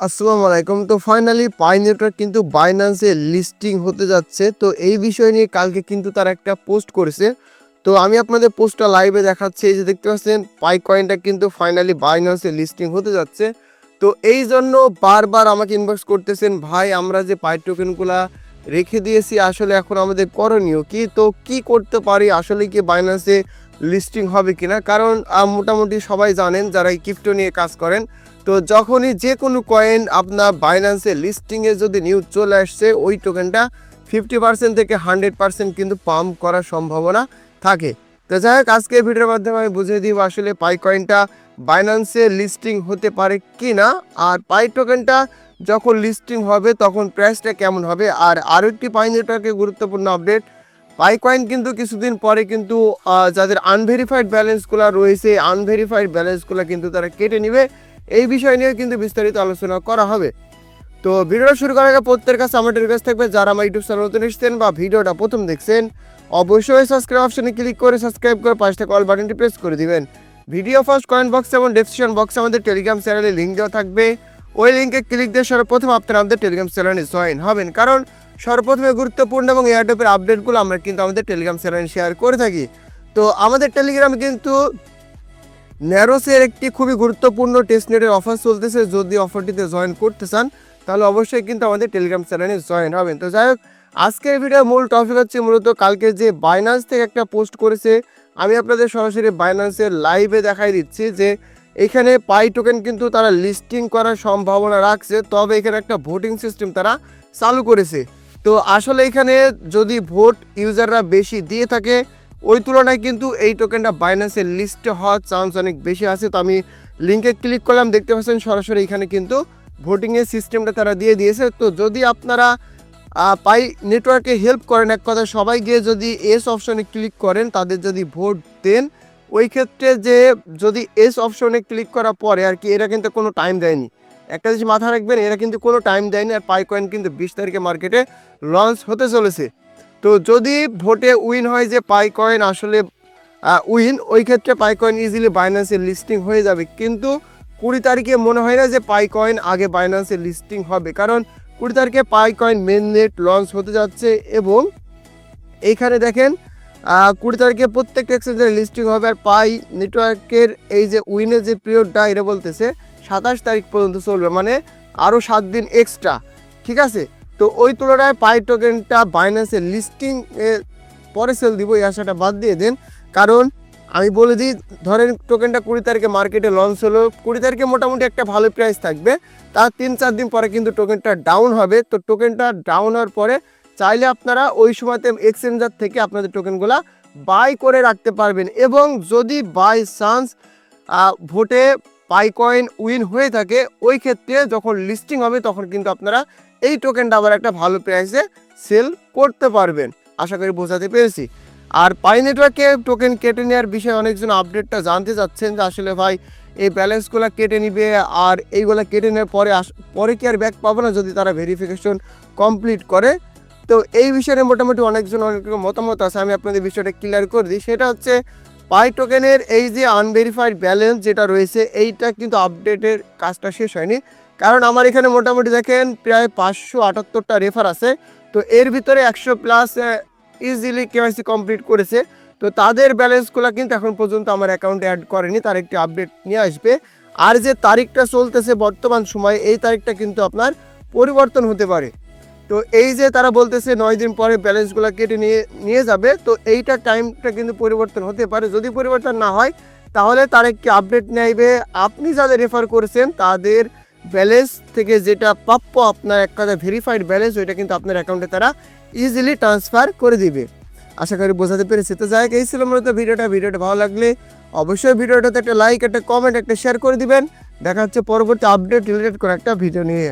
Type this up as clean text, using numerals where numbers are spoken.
আসসালামু আলাইকুম। তো ফাইনালি পাই নেটওয়ার্ক কিন্তু বাইন্যান্সে লিস্টিং হতে যাচ্ছে। তো এই বিষয় নিয়ে কালকে কিন্তু তারা একটা পোস্ট করেছে। তো আমি আপনাদের পোস্টটা লাইভে দেখাচ্ছি। এই যে দেখতে পাচ্ছেন পাই কয়েনটা কিন্তু ফাইনালি বাইন্যান্সে লিস্টিং হতে যাচ্ছে। তো এই জন্য বারবার আমাকে ইনবক্স করতেছেন, ভাই আমরা যে পাই টোকেনগুলা রেখে দিয়েছি আসলে এখন আমাদের করণীয় কি? তো কি করতে পারি? আসলে কি বাইন্যান্সে লিস্টিং হবে কিনা? কারণ মোটামুটি সবাই জানেন যারা এই ক্রিপ্টো নিয়ে কাজ করেন, তো যখনই যে কোনো কয়েন আপনার বাইন্যান্সে লিস্টিংয়ে যদি নিউজ চলে আসছে, ওই টোকেনটা 50% থেকে 100% কিন্তু পাম্প করার সম্ভাবনা থাকে। তো যাই হোক, আজকে ভিডিওর মাধ্যমে আমি বুঝিয়ে দিব আসলে পাই কয়েনটা বাইন্যান্সে লিস্টিং হতে পারে কি না, আর পাই টোকেনটা যখন লিস্টিং হবে তখন প্রাইসটা কেমন হবে। আর আরও একটি পাই নেটওয়ার্কের গুরুত্বপূর্ণ আপডেট, পাই কয়েন কিন্তু কিছুদিন পরে কিন্তু যাদের আনভেরিফাইড ব্যালেন্সগুলো রয়েছে, আনভেরিফাইড ব্যালেন্সগুলো কিন্তু তারা কেটে নেবে। এই বিষয় নিয়ে কিন্তু বিস্তারিত আলোচনা করা হবে। তো ভিডিওটা শুরু করার আগে প্রত্যেকের কাছে আমার রিকোয়েস্ট থাকবে, যারা আমার ইউটিউব চ্যানেল নতুন এসেছেন বা ভিডিওটা প্রথম দেখছেন, অবশ্যই সাবস্ক্রাইব অপশনে ক্লিক করে সাবস্ক্রাইব করে পাশে থাকা অল বাটনটি প্রেস করে দিবেন। ভিডিও ফার্স্ট কমেন্ট বক্স এবং ডেসক্রিপশন বক্সে আমাদের টেলিগ্রাম চ্যানেলের লিঙ্ক দেওয়া থাকবে। ওই লিঙ্কে ক্লিক দিয়ে সর্বপ্রথম আপনারা আমাদের টেলিগ্রাম চ্যানেলে জয়েন হবেন, কারণ সর্বপ্রথমে গুরুত্বপূর্ণ এবং এয়ারটেপের আপডেটগুলো আমরা কিন্তু আমাদের টেলিগ্রাম চ্যানেলে শেয়ার করে থাকি। তো আমাদের টেলিগ্রামে কিন্তু ন্যারোসের একটি খুবই গুরুত্বপূর্ণ টেস্টনেটের অফার চলতেছে। যদি অফারটিতে জয়েন করতে চান তাহলে অবশ্যই কিন্তু আমাদের টেলিগ্রাম চ্যানেলে জয়েন হবেন। তো যাই হোক, আজকের ভিডিওর মূল টপিক হচ্ছে মূলত কালকে যে বাইন্যান্স থেকে একটা পোস্ট করেছে, আমি আপনাদের সরাসরি বাইন্যান্সের লাইভে দেখাই দিচ্ছি যে এখানে পাই টোকেন কিন্তু তারা লিস্টিং করার সম্ভাবনা রাখছে, তবে এখানে একটা ভোটিং সিস্টেম তারা চালু করেছে। তো আসলে এখানে যদি ভোট ইউজাররা বেশি দিয়ে থাকে, ওই তুলনায় কিন্তু এই টোকেনটা বাইন্যান্সের লিস্টে হওয়ার চান্স অনেক বেশি আছে। তো আমি লিঙ্কে ক্লিক করলাম, দেখতে পাচ্ছেন সরাসরি এখানে কিন্তু ভোটিংয়ের সিস্টেমটা তারা দিয়ে দিয়েছে। তো যদি আপনারা পাই নেটওয়ার্কে হেল্প করেন, এক কথা সবাই গিয়ে যদি এস অপশনে ক্লিক করেন, তাদের যদি ভোট দেন, ওই ক্ষেত্রে যে যদি এস অপশনে ক্লিক করার পরে আর কি, এরা কিন্তু কোনো টাইম দেয়নি। একটা জিনিস মাথায় রাখবেন, এরা কিন্তু কোনো টাইম দেয়নি। আর পাই কয়েন কিন্তু 20 তারিখে মার্কেটে লঞ্চ হতে চলেছে। তো যদি ভোটে উইন হয় যে পাই কয়েন আসলে উইন, ওই ক্ষেত্রে পাই কয়েন ইজিলি বাইন্যান্সের লিস্টিং হয়ে যাবে। কিন্তু 20 তারিখে মনে হয় না যে পাই কয়েন আগে বাইন্যান্সের লিস্টিং হবে, কারণ 20 তারিখে পাই কয়েন মেন নেট লঞ্চ হতে যাচ্ছে। এবং এইখানে দেখেন 20 তারিখে প্রত্যেকটা এক্সচেঞ্জের লিস্টিং হবে। আর পাই নেটওয়ার্কের এই যে উইনের যে পিরিয়ডটা, এটা বলতেছে 27 তারিখ পর্যন্ত চলবে, মানে আরও 7 দিন এক্সট্রা, ঠিক আছে। তো ওই তুলনায় পাই টোকেনটা বাইন্যান্সের লিস্টিং পরে সেল দিব এই আশাটা বাদ দিয়ে দেন। কারণ আমি বলে দিই, ধরেন টোকেনটা 20 তারিখে মার্কেটে লঞ্চ হলো, 20 তারিখে মোটামুটি একটা ভালো প্রাইস থাকবে, তার 3-4 দিন পরে কিন্তু টোকেনটা ডাউন হবে। তো টোকেনটা ডাউন হওয়ার পরে চাইলে আপনারা ওই সময়তে এক্সচেঞ্জার থেকে আপনাদের টোকেনগুলো বাই করে রাখতে পারবেন। এবং যদি বাই চান্স ভোটে পাই কয়েন উইন হয়ে থাকে, ওই ক্ষেত্রে যখন লিস্টিং হবে তখন কিন্তু আপনারা এই টোকেনটা আবার একটা ভালো প্রাইসে সেল করতে পারবেন। আশা করি বোঝাতে পেরেছি। আর পাই নেটওয়ার্কে টোকেন কেটে নেওয়ার বিষয়ে অনেকজন আপডেটটা জানতে চাচ্ছেন যে আসলে ভাই এই ব্যালেন্সগুলো কেটে নিবে, আর এইগুলো কেটে নেওয়ার পরে কি আর ব্যাক পাবো না যদি তারা ভেরিফিকেশন কমপ্লিট করে। তো এই বিষয়ে মোটামুটি অনেক মতামত আছে, আমি আপনাদের বিষয়টা ক্লিয়ার করে দিই। সেটা হচ্ছে পাই টোকেনের এই যে আনভেরিফাইড ব্যালেন্স যেটা রয়েছে, এইটা কিন্তু আপডেটের কাজটা শেষ হয়নি। কারণ আমার এখানে মোটামুটি দেখেন প্রায় 578টা রেফার আছে। তো এর ভিতরে 100+ ইজিলি কেওয়াইসি কমপ্লিট করেছে। তো তাদের ব্যালেন্সগুলো কিন্তু এখন পর্যন্ত আমার অ্যাকাউন্টে অ্যাড করেনি, তার একটি আপডেট নিয়ে আসবে। আর যে তারিখটা চলতেছে বর্তমান সময়ে, এই তারিখটা কিন্তু আপনার পরিবর্তন হতে পারে। তো এই যে তারা বলতেছে 9 দিন পরে ব্যালেন্সগুলো কেটে নিয়ে যাবে, তো এইটা টাইমটা কিন্তু পরিবর্তন হতে পারে। যদি পরিবর্তন না হয় তাহলে তার একটি আপডেট নেবে, আপনি যাদের রেফার করেছেন তাদের ব্যালেন্স থেকে যেটা প্রাপ্য আপনার এক কথা ভেরিফাইড ব্যালেন্স, ওইটা কিন্তু আপনার অ্যাকাউন্টে তারা ইজিলি ট্রান্সফার করে দিবে। আশা করি বোঝাতে পেরেছি। তো যাই হোক, এই ছিল মূলত ভিডিওটা ভালো লাগলে অবশ্যই ভিডিওটাতে একটা লাইক, একটা কমেন্ট, একটা শেয়ার করে দিবেন। দেখা হচ্ছে পরবর্তী আপডেট রিলেটেড কোনো একটা ভিডিও নিয়ে।